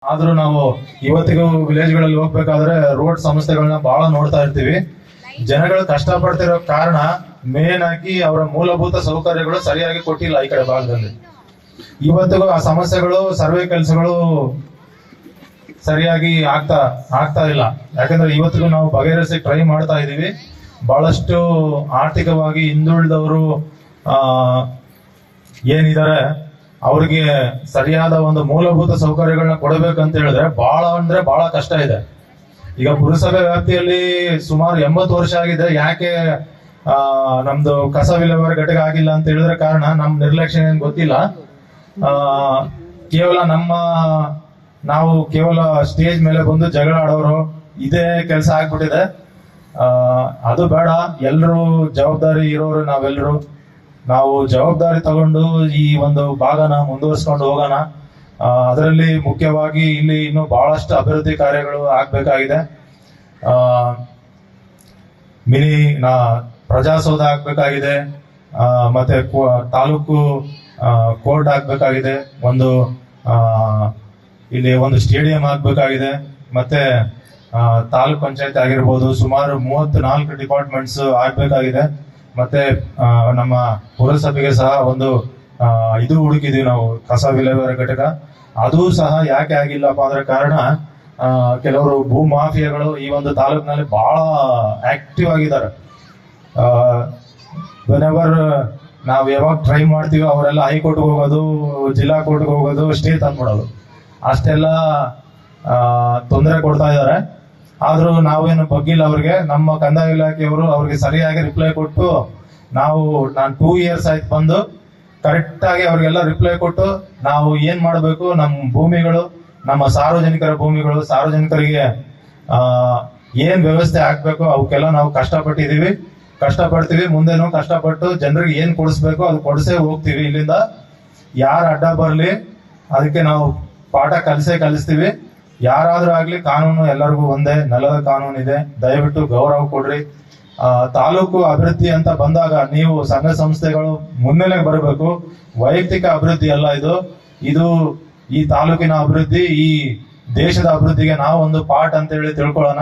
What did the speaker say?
ಆದ್ರೂ ನಾವು ಇವತ್ತಿಗೂ ವಿಲೇಜ್ಗಳಲ್ಲಿ ಹೋಗ್ಬೇಕಾದ್ರೆ ರೋಡ್ ಸಮಸ್ಯೆಗಳನ್ನ ಬಹಳ ನೋಡ್ತಾ ಇರ್ತೀವಿ. ಜನಗಳು ಕಷ್ಟ ಪಡ್ತಿರೋ ಕಾರಣ ಮೇನ್ ಆಗಿ ಅವರ ಮೂಲಭೂತ ಸೌಕರ್ಯಗಳು ಸರಿಯಾಗಿ ಕೊಟ್ಟಿಲ್ಲ ಈ ಕಡೆ ಭಾಗದಲ್ಲಿ. ಇವತ್ತಿಗೂ ಆ ಸಮಸ್ಯೆಗಳು ಸರ್ವೆ ಕೆಲಸಗಳು ಸರಿಯಾಗಿ ಆಗ್ತಾ ಇಲ್ಲ. ಯಾಕಂದ್ರೆ ಇವತ್ತಿಗೂ ನಾವು ಬಗೆಹರಿಸಿ ಟ್ರೈ ಮಾಡ್ತಾ ಇದೀವಿ. ಬಹಳಷ್ಟು ಆರ್ಥಿಕವಾಗಿ ಹಿಂದುಳಿದವರು ಏನಿದ್ದಾರೆ ಅವ್ರಿಗೆ ಸರಿಯಾದ ಒಂದು ಮೂಲಭೂತ ಸೌಕರ್ಯಗಳನ್ನ ಕೊಡಬೇಕಂತ ಹೇಳಿದ್ರೆ ಬಹಳ ಕಷ್ಟ ಇದೆ. ಈಗ ಪುರಸಭೆ ವ್ಯಾಪ್ತಿಯಲ್ಲಿ ಸುಮಾರು 80 ವರ್ಷ ಆಗಿದೆ. ಯಾಕೆ ನಮ್ದು ಕಸ ವಿಲೇವಾರಿ ಘಟಕ ಆಗಿಲ್ಲ ಅಂತ ಹೇಳಿದ್ರೆ ಕಾರಣ ನಮ್ ನಿರ್ಲಕ್ಷ್ಯ ಏನ್ ಗೊತ್ತಿಲ್ಲ. ನಾವು ಕೇವಲ ಸ್ಟೇಜ್ ಮೇಲೆ ಬಂದು ಜಗಳ ಆಡೋರು ಇದೇ ಕೆಲಸ ಆಗ್ಬಿಟ್ಟಿದೆ. ಅದು ಬೇಡ. ಎಲ್ರು ಜವಾಬ್ದಾರಿ ಇರೋರು ನಾವು ಜವಾಬ್ದಾರಿ ತಗೊಂಡು ಈ ಒಂದು ಭಾಗನ ಮುಂದುವರಿಸ್ಕೊಂಡು ಹೋಗೋಣ. ಅದರಲ್ಲಿ ಮುಖ್ಯವಾಗಿ ಇಲ್ಲಿ ಇನ್ನು ಬಹಳಷ್ಟು ಅಭಿವೃದ್ಧಿ ಕಾರ್ಯಗಳು ಆಗ್ಬೇಕಾಗಿದೆ. ಮಿನಿ ಪ್ರಜಾಸೌಧ ಆಗ್ಬೇಕಾಗಿದೆ, ಮತ್ತೆ ತಾಲೂಕು ಕೋರ್ಟ್ ಆಗ್ಬೇಕಾಗಿದೆ, ಇಲ್ಲಿ ಒಂದು ಸ್ಟೇಡಿಯಂ ಆಗ್ಬೇಕಾಗಿದೆ, ಮತ್ತೆ ತಾಲೂಕ್ ಪಂಚಾಯತ್ ಆಗಿರ್ಬೋದು ಸುಮಾರು 34 ಡಿಪಾರ್ಟ್ಮೆಂಟ್ಸ್ ಆಗ್ಬೇಕಾಗಿದೆ. ಮತ್ತೆ ನಮ್ಮ ಪುರಸಭೆಗೆ ಸಹ ಒಂದು ಇದು ಹುಡುಕಿದೀವಿ ನಾವು, ಕಸ ವಿಲೇವಾರಿ ಘಟಕ. ಅದು ಸಹ ಯಾಕೆ ಆಗಿಲ್ಲಪ್ಪ ಅಂದ್ರೆ ಕಾರಣ ಕೆಲವರು ಭೂ ಮಾಫಿಯಾಗಳು ಈ ಒಂದು ತಾಲೂಕಿನಲ್ಲಿ ಬಹಳ ಆಕ್ಟಿವ್ ಆಗಿದ್ದಾರೆ. ವೆನೆವರ್ ನಾವು ಯಾವಾಗ ಟ್ರೈ ಮಾಡ್ತೀವಿ ಅವರೆಲ್ಲ ಹೈಕೋರ್ಟ್ಗೆ ಹೋಗೋದು, ಜಿಲ್ಲಾ ಕೋರ್ಟ್ಗೆ ಹೋಗೋದು, ಸ್ಟೇ ತಂದ್ಬಿಡೋದು, ಅಷ್ಟೆಲ್ಲ ತೊಂದರೆ ಕೊಡ್ತಾ ಇದ್ದಾರೆ. ಆದ್ರೂ ನಾವೇನು ಬಗ್ಗಿಲ್ಲ ಅವ್ರಿಗೆ. ನಮ್ಮ ಕಂದಾಯ ಇಲಾಖೆಯವರು ಅವ್ರಿಗೆ ಸರಿಯಾಗಿ ರಿಪ್ಲೈ ಕೊಟ್ಟು ನಾನು 2 ಇಯರ್ಸ್ ಆಯ್ತು ಬಂದು ಕರೆಕ್ಟ್ ಆಗಿ ಅವ್ರಿಗೆಲ್ಲ ರಿಪ್ಲೈ ಕೊಟ್ಟು ನಾವು ಏನ್ ಮಾಡ್ಬೇಕು, ನಮ್ಮ ಭೂಮಿಗಳು, ನಮ್ಮ ಸಾರ್ವಜನಿಕರ ಭೂಮಿಗಳು, ಸಾರ್ವಜನಿಕರಿಗೆ ಏನ್ ವ್ಯವಸ್ಥೆ ಆಗ್ಬೇಕು ಅವಕ್ಕೆಲ್ಲ ನಾವು ಕಷ್ಟಪಡ್ತೀವಿ. ಮುಂದೆನೂ ಕಷ್ಟಪಟ್ಟು ಜನರಿಗೆ ಏನ್ ಕೊಡಿಸ್ಬೇಕು ಅದು ಕೊಡಿಸೇ ಹೋಗ್ತೀವಿ. ಇಲ್ಲಿಂದ ಯಾರು ಅಡ್ಡ ಬರ್ಲಿ ಅದಕ್ಕೆ ನಾವು ಪಾಠ ಕಲಿಸ್ತೀವಿ. ಯಾರಾದ್ರೂ ಆಗ್ಲಿ, ಕಾನೂನು ಎಲ್ಲರಿಗೂ ಒಂದೇ, ನೆಲದ ಕಾನೂನು ಇದೆ. ದಯವಿಟ್ಟು ಗೌರವ ಕೊಡ್ರಿ. ತಾಲೂಕು ಅಭಿವೃದ್ಧಿ ಅಂತ ಬಂದಾಗ ನೀವು ಸಂಘ ಸಂಸ್ಥೆಗಳು ಮುನ್ನೆಲೆಗೆ ಬರಬೇಕು. ವೈಯಕ್ತಿಕ ಅಭಿವೃದ್ಧಿ ಅಲ್ಲ ಇದು ಈ ತಾಲೂಕಿನ ಅಭಿವೃದ್ಧಿ, ಈ ದೇಶದ ಅಭಿವೃದ್ಧಿಗೆ ನಾವು ಒಂದು ಪಾರ್ಟ್ ಅಂತ ಹೇಳಿ ತಿಳ್ಕೊಳ್ಳೋಣ.